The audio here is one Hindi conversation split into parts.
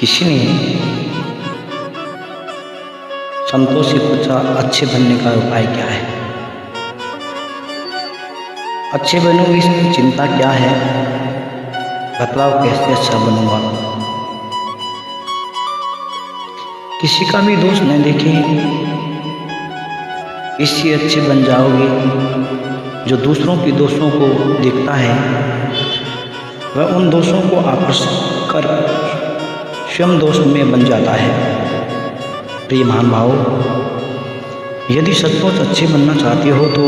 किसी ने संतों से पूछा, अच्छे बनने का उपाय क्या है? अच्छे बनूं इसकी चिंता क्या है? बतलाओ कैसे अच्छा बनूंगा। किसी का भी दोष न देखें, इससे अच्छे बन जाओगे। जो दूसरों के दोषों को देखता है वह उन दोषों को आकर्षित कर स्वयं दोष में बन जाता है। प्रिय महान भाव, यदि सचमुच अच्छे बनना चाहते हो तो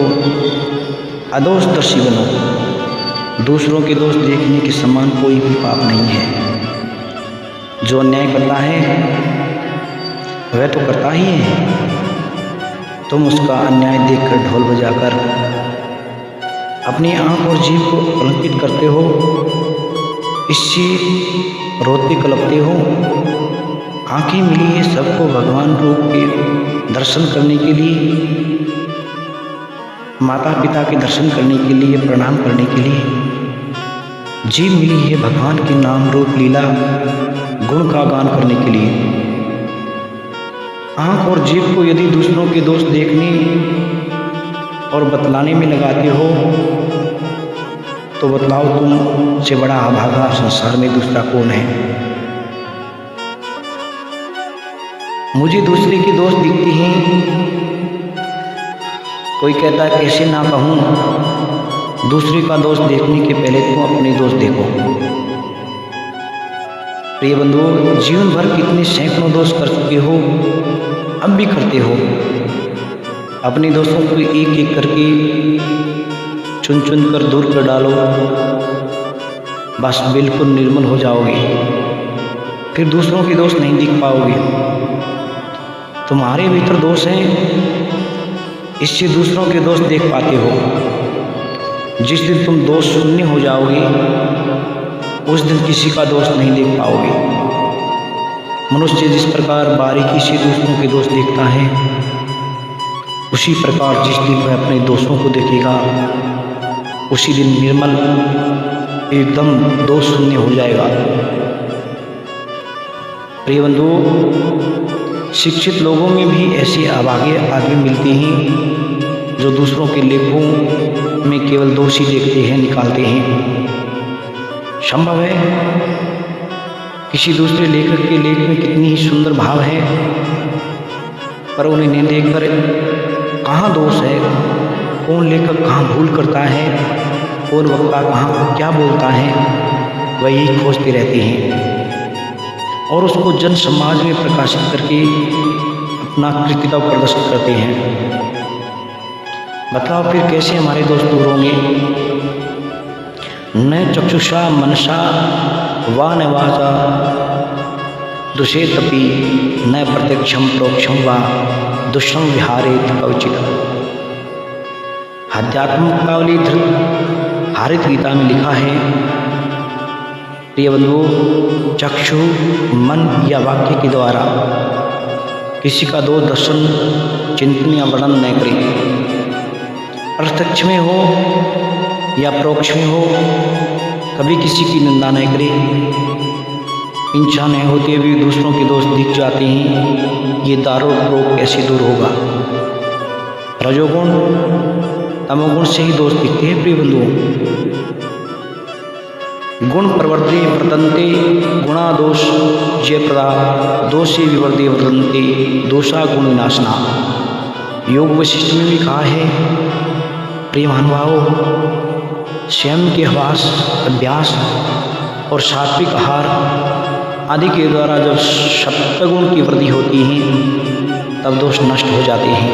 अदोषदर्शी बनो। दूसरों के दोष देखने के समान कोई भी पाप नहीं है। जो अन्याय करता है वह तो करता ही है। तुम उसका अन्याय देखकर ढोल बजाकर अपनी आंख और जीभ को कलंकित करते हो, इससे रोते कलपते हो। आंखें मिली है सबको भगवान रूप के दर्शन करने के लिए, माता पिता के दर्शन करने के लिए, प्रणाम करने के लिए। जीभ मिली है भगवान के नाम रूप लीला गुण का गान करने के लिए। आंख और जीभ को यदि दूसरों के दोष देखने और बतलाने में लगाते हो तो बतलाओ तुम से बड़ा अभागा संसार में दूसरा कौन है। मुझे दूसरे के दोष दिखते हैं। कोई कहता है कैसे ना कहूँ, दूसरे का दोष देखने के पहले तुम अपने दोष देखो। प्रिय बंधुओं, जीवन भर कितने सैकड़ों दोष कर चुके हो, अब भी करते हो। अपने दोस्तों को एक एक करके चुन चुन कर दूर कर डालो, बस बिल्कुल निर्मल हो जाओगे। फिर दूसरों के दोष नहीं दिख पाओगे। तुम्हारे भीतर दोष हैं, इससे दूसरों के दोष देख पाते हो। जिस दिन तुम दोष शून्य हो जाओगे उस दिन किसी का दोष नहीं देख पाओगे। मनुष्य जिस प्रकार बारीकी से दूसरों के दोष देखता है, उसी प्रकार जिस दिन वह अपने दोषों को देखेगा उसी दिन निर्मल एकदम दोष शून्य हो जाएगा। प्रिय बंधु, शिक्षित लोगों में भी ऐसे अभागे आदमी मिलते हैं जो दूसरों के लेखों में केवल दोष ही देखते हैं, निकालते हैं। संभव है किसी दूसरे लेखक के लेख में कितनी ही सुंदर भाव है, पर उन्हें नहीं देखकर कहाँ दोष है, कौन लेखक कहाँ भूल करता है, कौन वक्ता कहाँ क्या बोलता है, वह यही खोजते रहते हैं और उसको जन समाज में प्रकाशित करके अपना कृतित्व प्रदर्शित करते हैं। बताओ फिर कैसे हमारे दोस्त दूर होंगे। न चक्षुषा मनसा वा न वाचा दुषेतपि न प्रत्यक्षम प्रोक्षम वा दुष्टम विहारेत कवचित। आध्यात्मिक कावली धृत हारित गीता में लिखा है, प्रिय बंधु, चक्षु मन या वाक्य के द्वारा किसी का दोष दर्शन चिंतन या वर्णन न करें। प्रत्यक्ष में हो या परोक्ष में हो, कभी किसी की निंदा न करें। इंसान नहीं होते भी दूसरों के दोष दिख जाते हैं, ये दारू रोग कैसे दूर होगा। रजोगुण तमोगुण से ही दोष दिखते हैं। प्रिय बंधुओं, गुण प्रवर्ते वर्तन्ते गुणा दोष जयप्रदा दोषे विवर्ते वर्तन्ते दोषा गुण विनाशना। योग वशिष्ठ में भी कहा है, प्रिय महानुभावों, स्वयं के हवास अभ्यास और सात्विक आहार आदि के द्वारा जब सत्वगुण की वृद्धि होती है तब दोष नष्ट हो जाते हैं।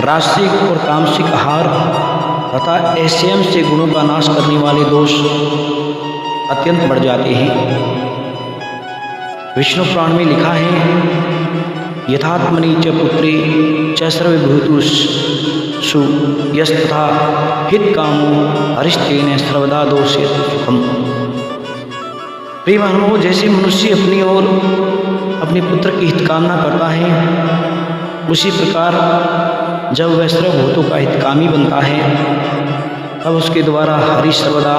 राजसिक और तामसिक आहार तथा एसएम से गुणों का नाश करने वाले दोष अत्यंत बढ़ जाते हैं। विष्णु पुराण में लिखा है, यथात्मनि च पुत्रे च सर्वभूतेषु यस्तथा हित कामो हरिस्तेन सर्वदा दोषे सुखम। प्रिय महानुभावों, जैसे मनुष्य अपनी ओर अपने पुत्र की हित कामना करता है, उसी प्रकार जब वह सर्वभूतों का हितकामी बनता है तब उसके द्वारा हरि सर्वदा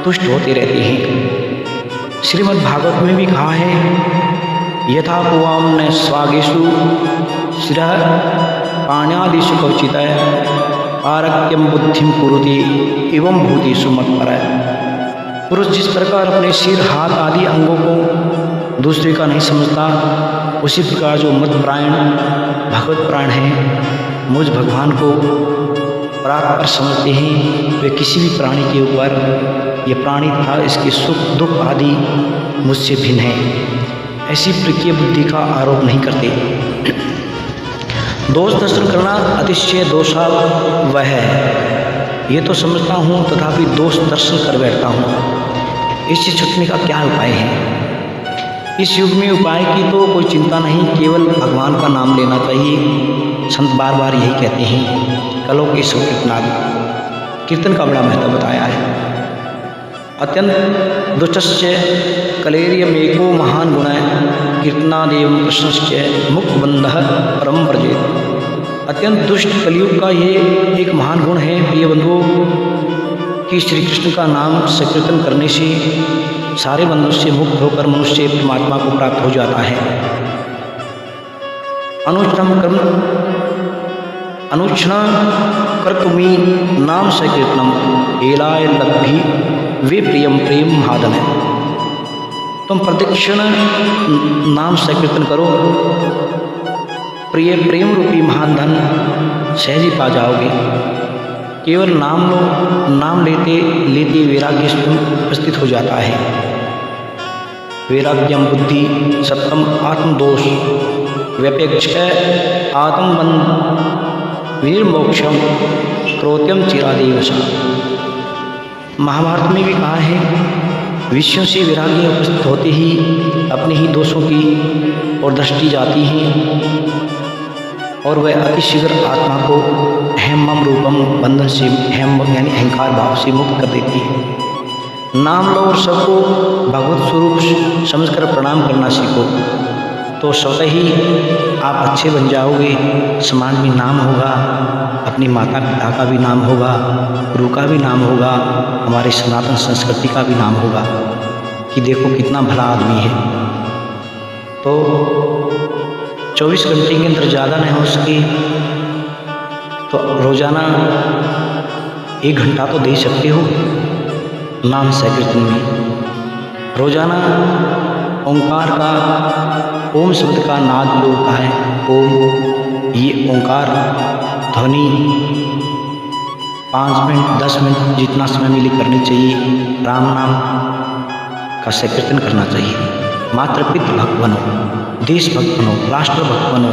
तुष्ट होते रहते हैं। श्रीमद् भागवत में भी कहा है, यथा पुवाम न स्वागेशु शिरः पाण्यादिषु कवचितः आरक्यम बुद्धिम कुरुते एवं भूतेषु मत्परः। पुरुष जिस प्रकार अपने सिर, हाथ आदि अंगों को दूसरे का नहीं समझता, उसी प्रकार जो मत्परायण भगवत प्राण हैं, मुझ भगवान को परात्पर समझते हैं, वे किसी भी प्राणी के ऊपर ये प्राणी था इसके सुख दुख आदि मुझसे भिन्न है, ऐसी प्रकीय बुद्धि का आरोप नहीं करते। दोष दर्शन करना अतिशय दोषा वह है, ये तो समझता हूँ, तथापि दोष दर्शन कर बैठता हूँ। इससे छूटने का क्या उपाय है? इस युग में उपाय की तो कोई चिंता नहीं, केवल भगवान का नाम लेना चाहिए। संत बार बार यही कहते हैं, कलो के सो कीर्तनाद। कीर्तन का बड़ा महत्व बताया है। अत्यंत दुष्टस्य कलेरियमेको महान गुण कीर्तनादेव कृष्णस्य मुक्त बंधः परम व्रजेत। अत्यंत दुष्ट कलयुग का ये एक महान गुण है प्रिय बंधुओं कि श्री कृष्ण का नाम संकीर्तन करने से सारे बंधनों से मुक्त होकर मनुष्य परमात्मा को प्राप्त हो जाता है। अनुक्षण कर्तुमी नाम संकीर्तनम एलाय लब्धि वे प्रियम प्रेम महाधन है। तुम प्रतिक्षण नाम संकीर्तन करो, प्रिय प्रेम रूपी महान धन सहज ही पा जाओगे। केवल नाम लो, नाम लेते लेते वैराग्य उपस्थित हो जाता है। वैराग्यम बुद्धि सप्तम आत्मदोष व्यपेक्ष आत्मबंध वीरमोक्षम क्रोत्यम चिरादेवश। महाभारत में भी कहा है, विषयों से वैराग्य उपस्थित होते ही अपने ही दोषों की और दृष्टि जाती है और वह अतिशीघ्र आत्मा को हेमम रूपम बंधन से हेम यानी अहंकार भाव से मुक्त कर देती है। नाम लो और सबको भगवत स्वरूप समझकर प्रणाम करना सीखो, तो स्वतः ही आप अच्छे बन जाओगे। समाज में नाम होगा, अपनी माता पिता का भी नाम होगा, गुरु का भी नाम होगा, हमारे सनातन संस्कृति का भी नाम होगा कि देखो कितना भला आदमी है। तो 24 घंटे के अंदर ज़्यादा नहीं हो सके तो रोज़ाना 1 घंटा तो दे सकते हो नाम संकीर्तन में। रोज़ाना ओंकार का, ओम शब्द का नाद जो होता है, ओम, ये ओंकार ध्वनि 5 मिनट 10 मिनट जितना समय मिले करनी चाहिए। राम नाम का संकीर्तन करना चाहिए। मातृ पितृ भक्त बनो, देश भक्त बनो, राष्ट्र भक्त बनो,